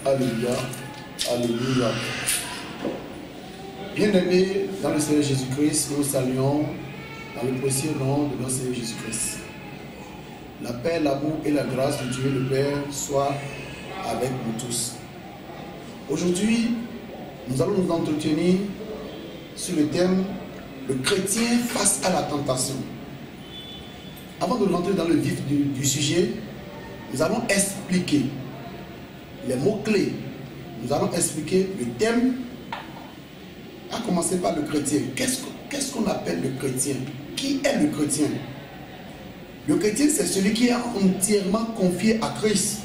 Alléluia. Alléluia. Bien-aimés dans le Seigneur Jésus-Christ, nous saluons dans le précieux nom de notre Seigneur Jésus-Christ. La paix, l'amour et la grâce de Dieu le Père soient avec nous tous. Aujourd'hui, nous allons nous entretenir sur le thème « Le chrétien face à la tentation ». Avant de rentrer dans le vif du sujet, nous allons expliquer les mots-clés. Nous allons expliquer le thème, à commencer par le chrétien. Qu'est-ce qu'on appelle le chrétien? Qui est le chrétien? Le chrétien, c'est celui qui est entièrement confié à Christ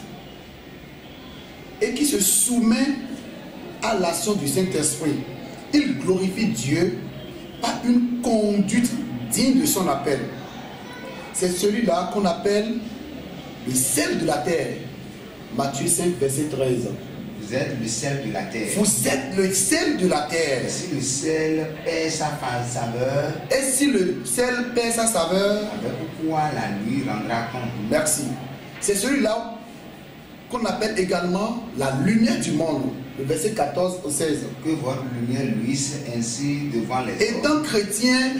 et qui se soumet à l'action du Saint-Esprit. Il glorifie Dieu par une conduite digne de son appel. C'est celui-là qu'on appelle le sel de la terre. Matthieu 5, verset 13. Vous êtes le sel de la terre. Vous êtes le sel de la terre. Si le sel perd sa saveur, et si le sel perd sa saveur, avec quoi la nuit rendra compte? Merci. C'est celui-là qu'on appelle également la lumière du monde. Le verset 14 au 16. Que votre lumière luise ainsi devant les hommes. Étant chrétien,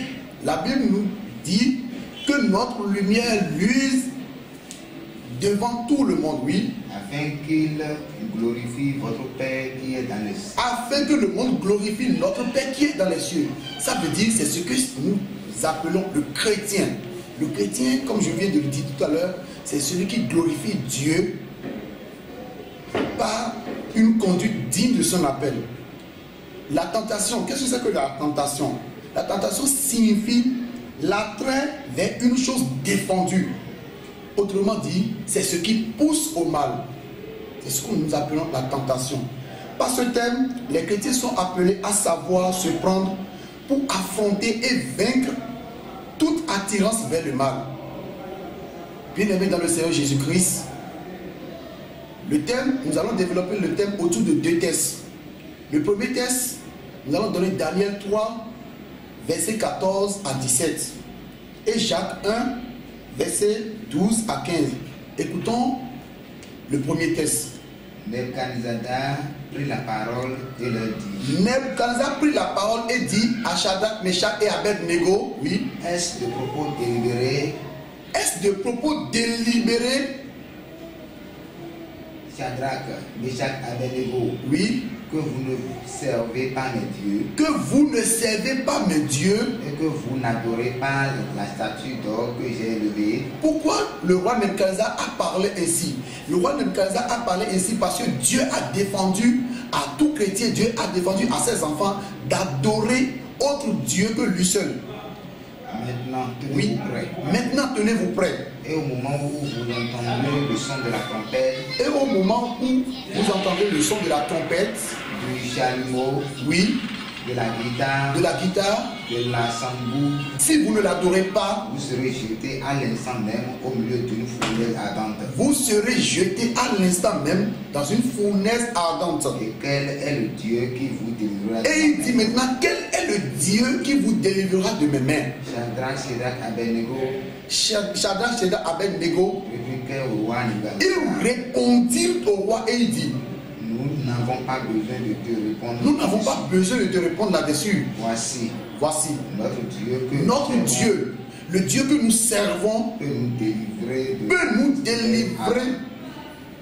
la Bible nous dit que notre lumière luise devant tout le monde, oui. Afin qu'il glorifie votre Père qui est dans les cieux. Afin que le monde glorifie notre Père qui est dans les cieux. Ça veut dire, c'est ce que nous appelons le chrétien. Le chrétien, comme je viens de le dire tout à l'heure, c'est celui qui glorifie Dieu par une conduite digne de son appel. La tentation, qu'est-ce que c'est que la tentation? La tentation signifie l'attrait vers une chose défendue. Autrement dit, c'est ce qui pousse au mal. C'est ce que nous appelons la tentation. Par ce thème, les chrétiens sont appelés à savoir se prendre pour affronter et vaincre toute attirance vers le mal. Bien-aimés dans le Seigneur Jésus-Christ, le thème, nous allons développer le thème autour de deux tests. Le premier test, nous allons donner Daniel 3, verset 14 à 17. Et Jacques 1, verset 12 à 15. Écoutons le premier test. Nebuchadnezzar prit la parole et leur dit. Nebuchadnezzar prit la parole et dit à Shadrach, Meshach et Abed-Nego, oui. Est-ce de propos délibérés? Est-ce de propos délibérés? Shadrach, Meshach, Abed-Nego, oui. Que vous ne servez pas mes dieux. Que vous ne servez pas mes dieux. Et que vous n'adorez pas la statue d'or que j'ai élevée. Pourquoi le roi Nebuchadnezzar a parlé ainsi? Le roi Nebuchadnezzar a parlé ainsi parce que Dieu a défendu à tout chrétien, Dieu a défendu à ses enfants d'adorer autre Dieu que lui seul. Maintenant, oui. Prêts. Maintenant, tenez-vous prêts. Et au moment où vous entendrez le son de la trompette. Et au moment où vous entendrez le son de la trompette. Du chalumeau. Oui. De la guitare. De la guitare. De la sambou. Si vous ne l'adorez pas, vous serez jeté à l'instant même au milieu d'une fournaise ardente. Vous serez jeté à l'instant même dans une fournaise ardente. Et quel est le Dieu qui vous délivrera? Et il dit maintenant, quel est le Dieu qui vous délivrera de mes mains? Shadrach, Meshach, Abed-Nego. Shadrach, Meshach, Abed-Nego. Ils répondirent au roi et il dit. Nous n'avons pas besoin de te répondre. Nous n'avons pas besoin de te répondre là-dessus. Voici notre Dieu, Dieu, le Dieu que nous servons, peut nous délivrer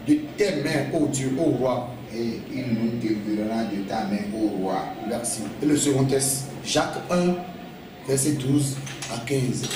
de tes mains, ô Dieu, ô roi. Et il nous délivrera de ta main, ô roi. Merci. Et le second test, Jacques 1, verset 12 à 15.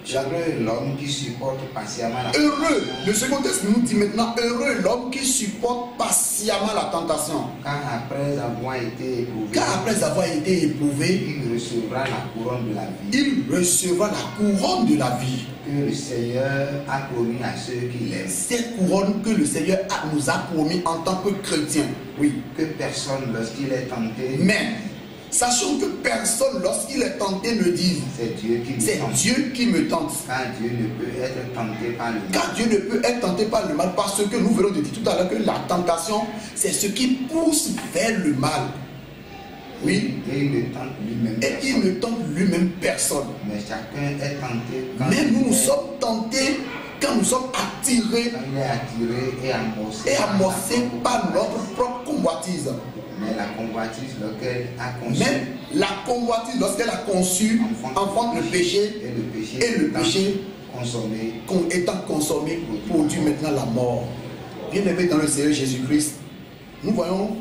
Heureux l'homme qui supporte patiemment la tentation. Heureux, le second texte nous dit maintenant, heureux l'homme qui supporte patiemment la tentation. Car après avoir été éprouvé, il recevra la couronne de la vie. Il recevra la couronne de la vie. Que le Seigneur a promis à ceux qui l'aiment. Cette couronne que le Seigneur nous a promis en tant que chrétiens. Oui. Que personne lorsqu'il est tenté. Mais sachant que personne, lorsqu'il est tenté, ne dise c'est Dieu qui me tente. Car Dieu ne peut être tenté par le mal. Car Dieu ne peut être tenté par le mal, parce que nous venons de dire tout à l'heure que la tentation, c'est ce qui pousse vers le mal. Oui. Et il ne tente lui-même personne. Il ne tente lui-même personne. Mais chacun est tenté. Mais nous sommes tentés Quand nous sommes attirés et amorcés par notre propre convoitise. Mais la convoitise, lorsqu'elle a conçu, enfante le péché, et le péché étant consommé, produit maintenant la mort. Bien-aimés dans le Seigneur Jésus-Christ, nous voyons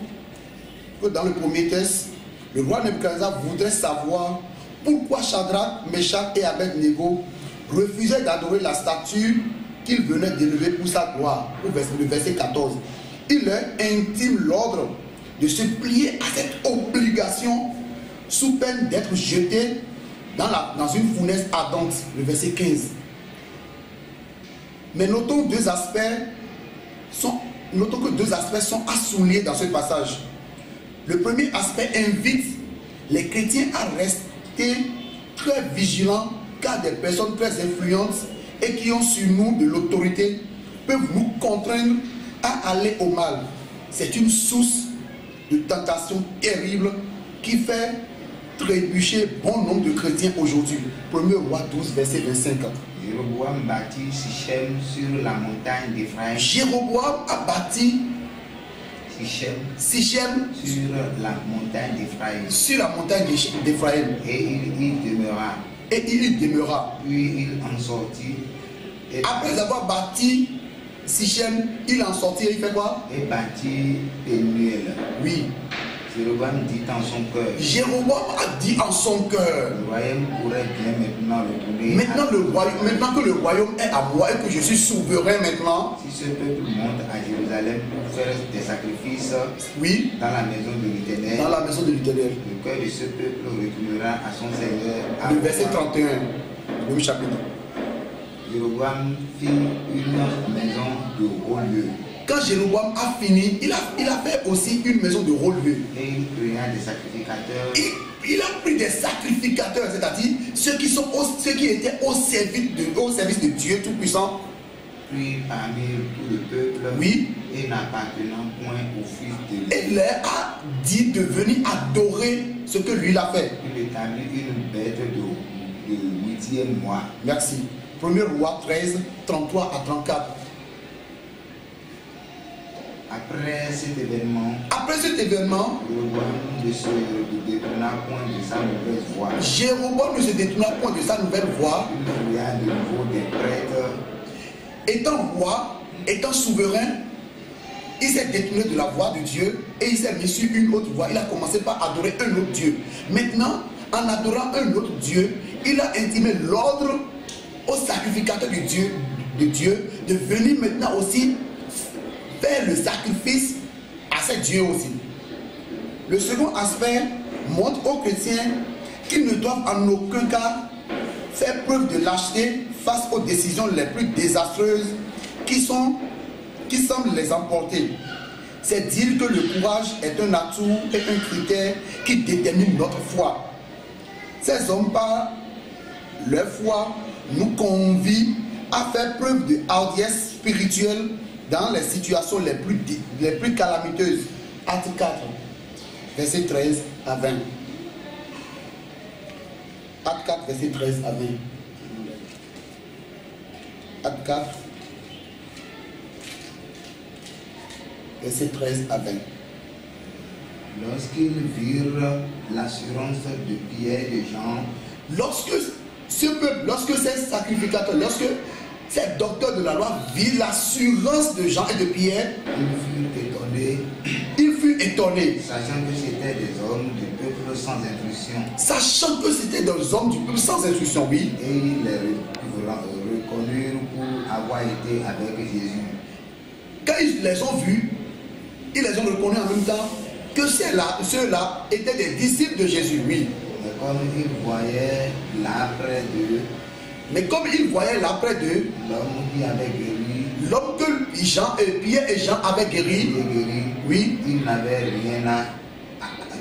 que dans le premier texte, le roi Nebuchadnezzar voudrait savoir pourquoi Shadrach, Meshach et Abed-Nego refusaient d'adorer la statue qu'il venait d'élever pour sa gloire. Le verset 14. Il leur intime l'ordre de se plier à cette obligation sous peine d'être jeté dans une fournaise ardente. Le verset 15. Mais notons que deux aspects sont à souligner dans ce passage. Le premier aspect invite les chrétiens à rester très vigilants, car des personnes très influentes et qui ont sur nous de l'autorité peuvent nous contraindre à aller au mal. C'est une source de tentation terrible qui fait trébucher bon nombre de chrétiens aujourd'hui. 1er Roi 12, verset 25. Jéroboam bâtit Sichem sur la montagne d'Éphraïm. Jéroboam a bâti Sichem sur la montagne d'Éphraïm. Sur la montagne d'Éphraïm. Et il y demeura. Puis il en sortit. Après avoir bâti Sichem, il en sortit, il fait quoi? Et bâtit Pénuel. Oui. Jéroboam dit en son cœur. Jéroboam a dit en son cœur. Le royaume pourrait bien maintenant retourner. Maintenant que le royaume est à moi et que je suis souverain maintenant. Si ce peuple monte à Jérusalem pour faire des sacrifices. Oui. Dans la maison de l'Éternel. Dans la maison de l'Éternel. Le cœur de ce peuple retournera à son Seigneur. Le verset 31. Le même chapitre. Jéroboam fit une maison de haut-lieu. Quand Jéroboam a fini, il a fait aussi une maison de haut-lieu. Et il créa des sacrificateurs. Il a pris des sacrificateurs, c'est-à-dire ceux qui étaient au service de Dieu Tout-Puissant. Puis parmi tout le peuple. Oui. Et n'appartenant point au fils de Dieu. Et leur a dit de venir adorer ce que lui a fait. Il établit une bête de 8e mois. Merci. 1er Roi 13, 33 à 34. Après cet événement, Jéroboam ne se détourna point de sa nouvelle voie. Il y a de nouveau des prêtres. Étant roi, étant souverain, il s'est détourné de la voie de Dieu et il s'est mis sur une autre voie. Il a commencé par adorer un autre Dieu. Maintenant, en adorant un autre Dieu, il a intimé l'ordre aux sacrificateurs de Dieu de venir maintenant aussi faire le sacrifice à ces dieux aussi. Le second aspect montre aux chrétiens qu'ils ne doivent en aucun cas faire preuve de lâcheté face aux décisions les plus désastreuses qui semblent les emporter. C'est dire que le courage est un atout et un critère qui détermine notre foi. Ces hommes, par leur foi, nous convient à faire preuve de hardiesse spirituelle dans les situations les plus calamiteuses. Acte 4, verset 13 à 20. Acte 4, verset 13 à 20. Acte 4, verset 13 à 20. Lorsqu'ils virent l'assurance de Pierre et Jean, lorsque ces sacrificateurs, lorsque ces docteurs de la loi virent l'assurance de Jean et de Pierre, ils furent étonnés. Sachant que c'était des hommes du peuple sans instruction. Sachant que c'était des hommes du peuple sans instruction, oui. Et ils les reconnurent pour avoir été avec Jésus. Quand ils les ont vus, ils les ont reconnus en même temps que ceux-là étaient des disciples de Jésus, oui. Mais comme ils voyaient l'après d'eux, l'homme qui avait guéri, l'homme que Pierre et Jean avaient guéri, oui, ils n'avaient rien à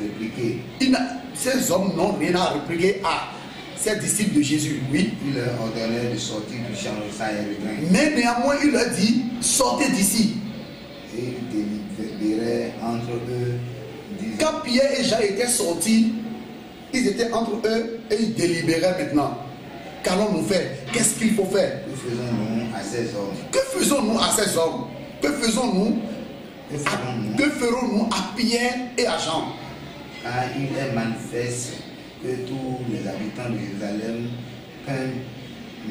répliquer. Ces hommes n'ont rien à répliquer à ces disciples de Jésus, oui. Il leur ordonnait de sortir du champ de ça et de mais néanmoins, il leur dit, sortez d'ici. Et ils délibéraient entre eux. Quand Pierre et Jean étaient sortis, ils étaient entre eux et ils délibéraient maintenant. qu'allons-nous faire? Qu'est-ce qu'il faut faire? Que faisons-nous à ces hommes? Que faisons-nous à ces hommes? Que faisons-nous? Que ferons-nous à Pierre et à Jean? Car il est manifeste que tous les habitants de Jérusalem, qu'un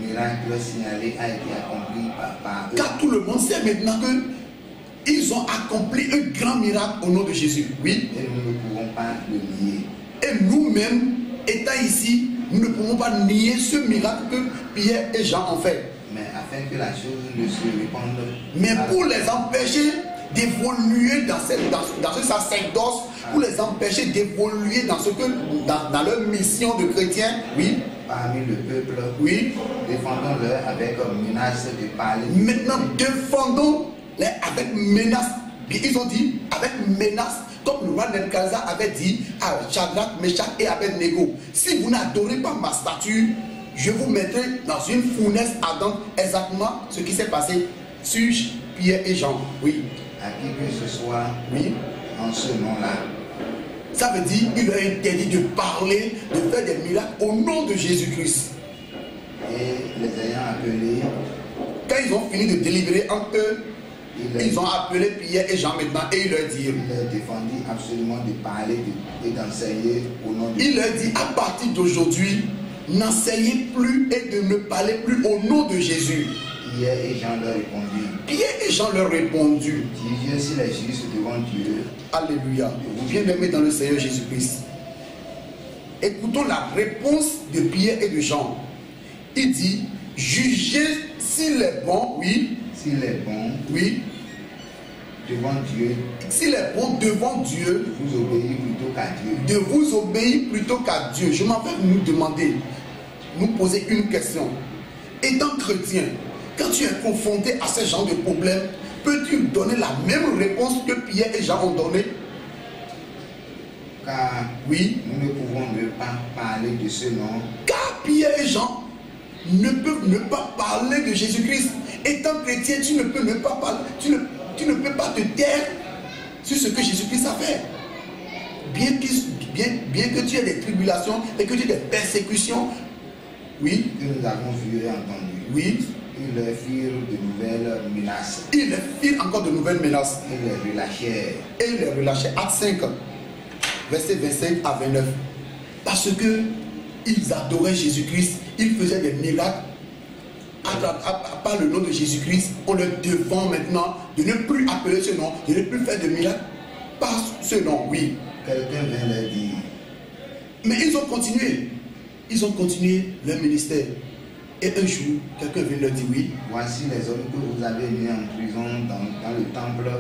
miracle signalé a été accompli par eux. Car tout le monde sait maintenant que ils ont accompli un grand miracle au nom de Jésus. Oui. Et nous ne pouvons pas le nier. Et nous-mêmes, étant ici, nous ne pouvons pas nier ce miracle que Pierre et Jean ont fait. Mais afin que la chose ne se répande. Mais pour les empêcher d'évoluer dans ce sacerdoce, pour les empêcher d'évoluer dans leur mission de chrétien, oui. Parmi le peuple, oui. Défendons-leur avec menace de parler. Maintenant, défendons-les avec menace. Ils ont dit avec menace, comme le roi Nebuchadnezzar avait dit à Shadrach, Meshach et Abednego, si vous n'adorez pas ma statue, je vous mettrai dans une fournaise ardente. Exactement ce qui s'est passé sur Pierre et Jean. Oui. À qui que ce soit, oui. En ce nom-là. Ça veut dire qu'il leur est interdit de parler, de faire des miracles au nom de Jésus-Christ. Et les ayant appelés, quand ils ont fini de délibérer entre eux, ils ont appelé Pierre et Jean maintenant et il leur dit, il leur défendit absolument de parler et d'enseigner au nom de Dieu. Il leur dit, à partir d'aujourd'hui, n'enseignez plus et de ne parlez plus au nom de Jésus. Pierre et Jean leur répondirent. Pierre et Jean leur répondirent. Dieu, s'il est juste devant Dieu. Alléluia. Bien-aimés dans le Seigneur Jésus-Christ. Écoutons la réponse de Pierre et de Jean. Il dit, jugez s'il est bon, oui. S'il est bon, oui. Devant Dieu. S'il est bon devant Dieu, de vous obéir plutôt qu'à Dieu. De vous obéir plutôt qu'à Dieu. Je m'en vais nous demander, nous poser une question. Étant chrétien, quand tu es confronté à ce genre de problème, peux-tu donner la même réponse que Pierre et Jean ont donné? Car oui, nous ne pouvons ne pas parler de ce nom. Car Pierre et Jean ne peuvent ne pas parler de Jésus-Christ. Étant chrétien, tu ne peux ne pas parler, tu ne peux pas te taire sur ce que Jésus-Christ a fait. Bien que tu aies des tribulations et que tu aies des persécutions, oui, que nous avons vu et entendu. Oui. Ils leur firent de nouvelles menaces. Ils leur firent encore de nouvelles menaces. Ils les relâchèrent. Et ils les relâchèrent. Acte 5, versets 25 à 29. Parce que ils adoraient Jésus-Christ. Ils faisaient des miracles. Par le nom de Jésus-Christ, on leur défend maintenant de ne plus appeler ce nom, de ne plus faire de miracles par ce nom, oui. Quelqu'un vient leur dire. Mais ils ont continué. Ils ont continué leur ministère. Et un jour, quelqu'un vient leur dire oui. Voici les hommes que vous avez mis en prison dans le temple.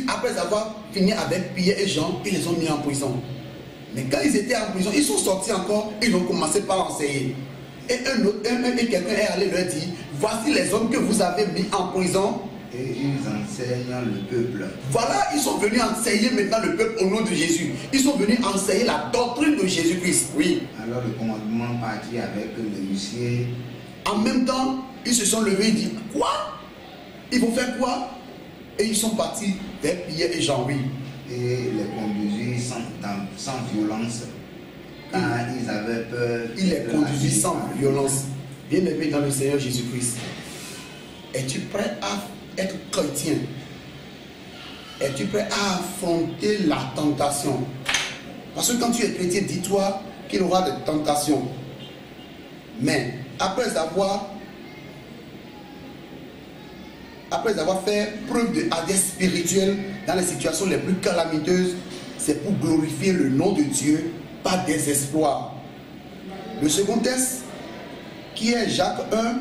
Après avoir fini avec Pierre et Jean, ils les ont mis en prison. Mais quand ils étaient en prison, ils sont sortis encore, ils ont commencé par enseigner. Et quelqu'un est allé leur dire, voici les hommes que vous avez mis en prison. Et ils enseignent le peuple. Voilà, ils sont venus enseigner maintenant le peuple au nom de Jésus. Ils sont venus enseigner la doctrine de Jésus-Christ. Oui. Alors le commandement partit avec les huissiers. En même temps, ils se sont levés et dit, quoi? Ils vont faire quoi? Et ils sont partis vers Pierre et Jean, oui. Et les conduisit sans violence. Car ils avaient peur. Il les conduisit sans violence. Bien-aimé dans le Seigneur Jésus-Christ. Es-tu prêt à être chrétien? Es-tu prêt à affronter la tentation? Parce que quand tu es chrétien, dis-toi qu'il y aura des tentations. Mais après avoir fait preuve de hardiesse spirituelle dans les situations les plus calamiteuses, c'est pour glorifier le nom de Dieu par des exploits. Le second test, qui est Jacques 1,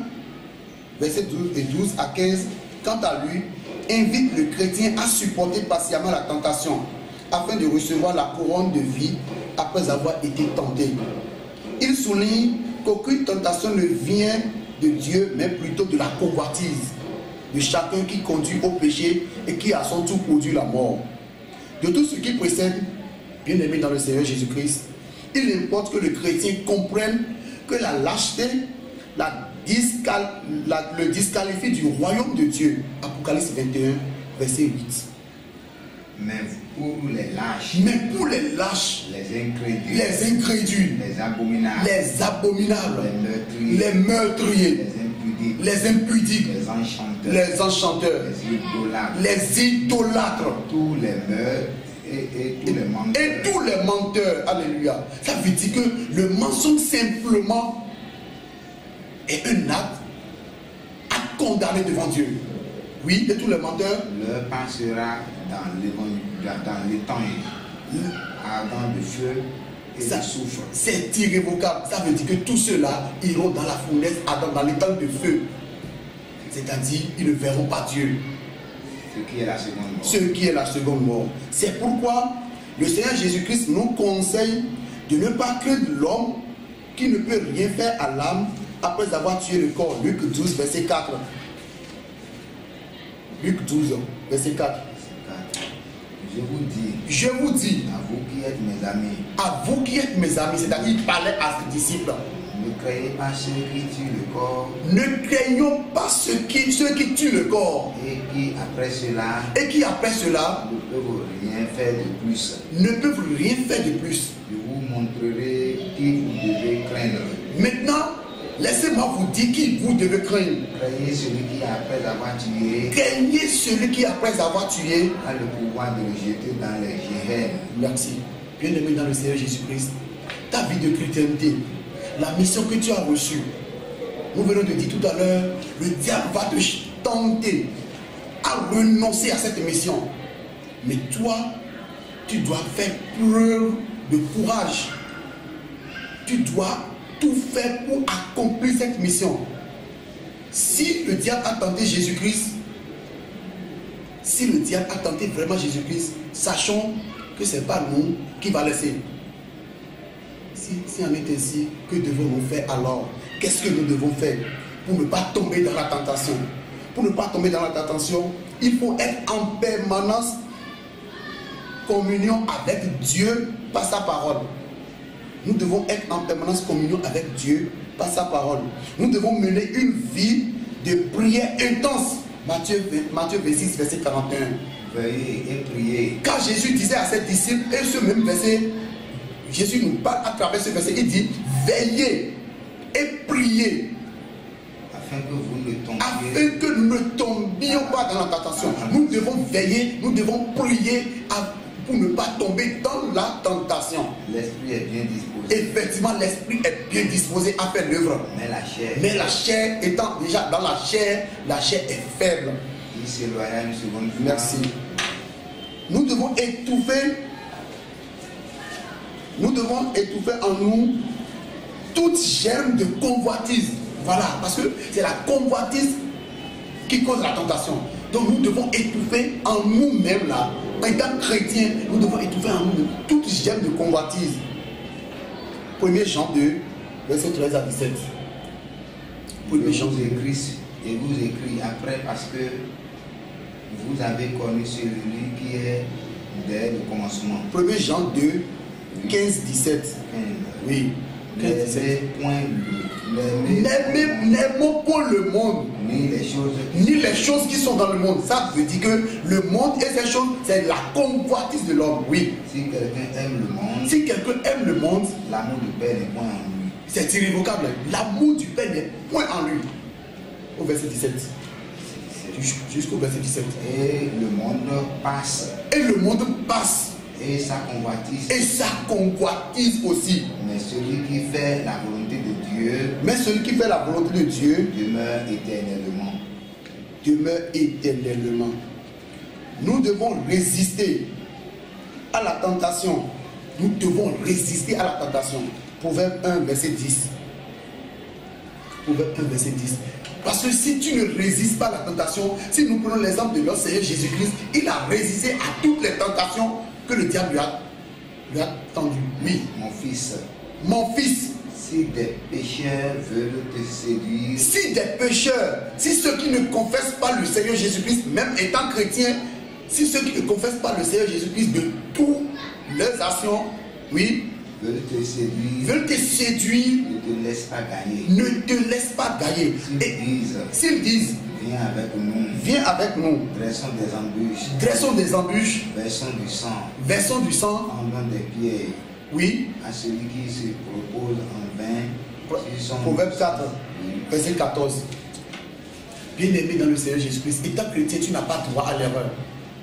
versets 12 à 15, quant à lui, invite le chrétien à supporter patiemment la tentation, afin de recevoir la couronne de vie après avoir été tenté. Il souligne qu'aucune tentation ne vient de Dieu, mais plutôt de la convoitise de chacun qui conduit au péché et qui à son tour produit la mort. De tout ce qui précède, bien-aimé dans le Seigneur Jésus-Christ, il importe que le chrétien comprenne que la lâcheté le disqualifie du royaume de Dieu. Apocalypse 21, verset 8. Mais pour les lâches, les incrédules, les abominables, les meurtriers, les impudiques, les enchanteurs, les idolâtres, tous les meurtres et tous les menteurs. Alléluia. Ça veut dire que le mensonge simplement est un acte à condamner devant Dieu. Oui, et tous les menteurs. Leur passera dans l'étang ardent de feu et de soufre. C'est irrévocable. Ça veut dire que tous ceux-là iront dans la fournaise ardente, dans l'étang de feu. C'est-à-dire, ils ne verront pas Dieu. Ce qui est la seconde mort. Ce qui est la seconde mort. C'est pourquoi le Seigneur Jésus-Christ nous conseille de ne pas craindre l'homme qui ne peut rien faire à l'âme après avoir tué le corps. Luc 12, verset 4. Luc 12, verset 4. Je vous dis, à vous qui êtes mes amis, c'est-à-dire il parlait à ses disciples. Ne craignez pas ceux qui tuent le corps. Ne craignons pas ceux qui tuent le corps. Et qui après cela ne peuvent rien faire de plus. Je vous montrerai qui vous devez craindre. Maintenant, laissez-moi vous dire qui vous devez craindre. Craignez celui qui après avoir tué a le pouvoir de le jeter dans les géhennes. Merci. Bien-aimé dans le Seigneur Jésus-Christ, ta vie de chrétienté, la mission que tu as reçue, nous venons de dire tout à l'heure, le diable va te tenter à renoncer à cette mission. Mais toi, tu dois faire preuve de courage. Tu dois tout faire pour accomplir cette mission. Si le diable a tenté Jésus-Christ, si le diable a tenté vraiment Jésus-Christ, sachons que ce n'est pas nous qui va laisser. Si en est ainsi, que devons-nous faire alors? Qu'est-ce que nous devons faire pour ne pas tomber dans la tentation? Pour ne pas tomber dans la tentation, il faut être en permanence communion avec Dieu par sa parole. Nous devons être en permanence communion avec Dieu par sa parole. Nous devons mener une vie de prière intense. Matthieu 26, verset 41. Veillez et priez. Quand Jésus disait à ses disciples, et ce même verset, Jésus nous parle à travers ce verset, il dit, veillez et priez. Afin que nous ne tombions pas dans la tentation. Nous devons veiller, nous devons prier pour ne pas tomber dans la tentation. L'esprit est bien disposé. Effectivement, l'esprit est bien disposé à faire l'œuvre. Mais la chair étant déjà dans la chair est faible. Il s'éloigna une seconde fois. Merci. Nous devons étouffer en nous toute germe de convoitise. Voilà, parce que c'est la convoitise qui cause la tentation. Donc nous devons étouffer en nous-mêmes là. En tant que chrétiens, nous devons étouffer en nous toute germe de convoitise. 1 Jean 2, verset 13 à 17. 1 Jean et vous écrit après parce que vous avez connu celui qui est dès le commencement. 1 Jean 2, 15, 17. Oui. N'aimons pas le monde, ni les choses qui sont dans le monde. Ça veut dire que le monde et ces choses, c'est la convoitise de l'homme. Oui. Si quelqu'un aime le monde, l'amour du Père n'est point en lui. C'est irrévocable. L'amour du Père n'est point en lui. Au verset 17. Jusqu'au verset 17. Et le monde passe. Et sa convoitise aussi. Mais celui qui fait la volonté de Dieu, demeure éternellement. Nous devons résister à la tentation. Proverbe 1, verset 10. Proverbe 1, verset 10. Parce que si tu ne résistes pas à la tentation, si nous prenons l'exemple de notre Seigneur Jésus-Christ, il a résisté à toutes les tentations que le diable lui a tendues. Oui. Mon fils, si des pécheurs veulent te séduire, si ceux qui ne confessent pas le Seigneur Jésus-Christ, même étant chrétiens, si ceux qui ne confessent pas le Seigneur Jésus-Christ de toutes leurs actions, oui, veulent te séduire, ne te laisse pas gagner. S'ils disent, Viens avec nous. Viens avec nous. Dressons des embûches. Dressons des embûches. Versons du sang. Versons du sang. Enlevons des pierres. Oui. À celui qui se propose en vain. Proverbe 4, verset 14. Bien-aimé dans le Seigneur Jésus-Christ, étant chrétien, tu n'as pas droit à l'erreur.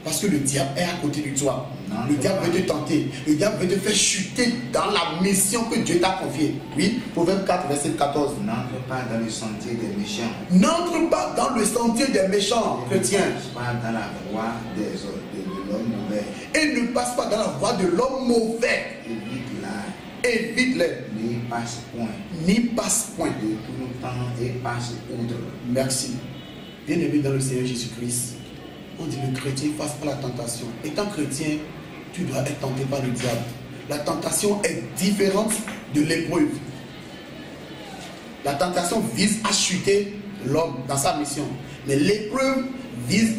Parce que le diable est à côté de toi. Le diable veut te tenter. Le diable veut te faire chuter dans la mission que Dieu t'a confiée. Oui, Proverbe 4, verset 14. N'entre pas dans le sentier des méchants. N'entre pas dans le sentier des méchants chrétiens. Ne passe pas dans la voie de l'homme mauvais. Et ne passe pas dans la voie de l'homme mauvais. Évite-la. Évite-les. N'y passe point. N'y passe point. De tout le temps et passe outre. Merci. Bien-aimé dans le Seigneur Jésus-Christ, on dit le chrétien face à la tentation. Étant chrétien, tu dois être tenté par le diable. La tentation est différente de l'épreuve. La tentation vise à chuter l'homme dans sa mission. Mais l'épreuve vise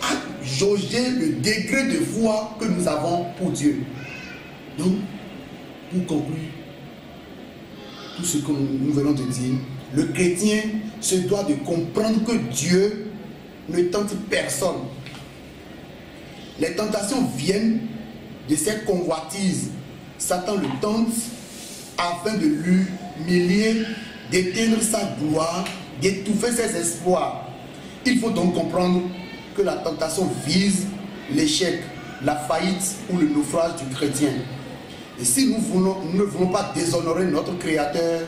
à jauger le degré de foi que nous avons pour Dieu. Donc, pour conclure tout ce que nous venons de dire, le chrétien se doit de comprendre que Dieu ne tente personne. Les tentations viennent de ses convoitises. Satan le tente afin de l'humilier, d'éteindre sa gloire, d'étouffer ses espoirs. Il faut donc comprendre que la tentation vise l'échec, la faillite ou le naufrage du chrétien. Et si nous ne voulons pas déshonorer notre Créateur,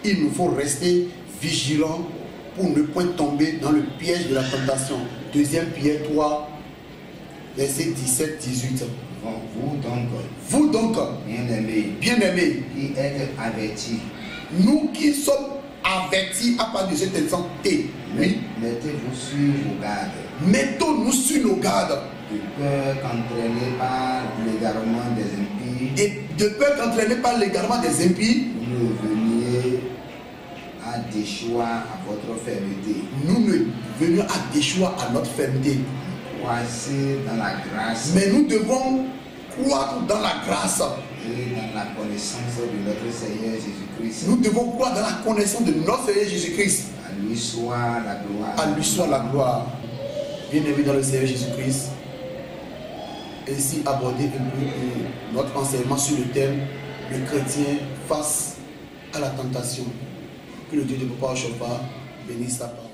il nous faut rester vigilants pour ne point tomber dans le piège de la tentation. 2 Pierre 3, verset 17-18. Vous donc, bien-aimés, qui êtes avertis, nous qui sommes avertis à part de cette insanité, oui, mettez-vous sur vos gardes. Mettons-nous sur nos gardes. De peur qu'entraînés par l'égarement des impies, Et de peur qu'entraînés par l'égarement des impies, vous ne veniez à déchoir à votre fermeté. Nous ne venions à déchoir à notre fermeté. Croissez dans la grâce. Mais nous devons croire dans la grâce. Et dans la connaissance de notre Seigneur Jésus-Christ. Nous devons croire dans la connaissance de notre Seigneur Jésus-Christ. À lui soit la gloire. À lui soit la gloire. Bien-aimé dans le Seigneur Jésus-Christ. Ainsi aborder un peu notre enseignement sur le thème le chrétien face à la tentation. Que le Dieu de Papa Chauffard bénisse sa parole.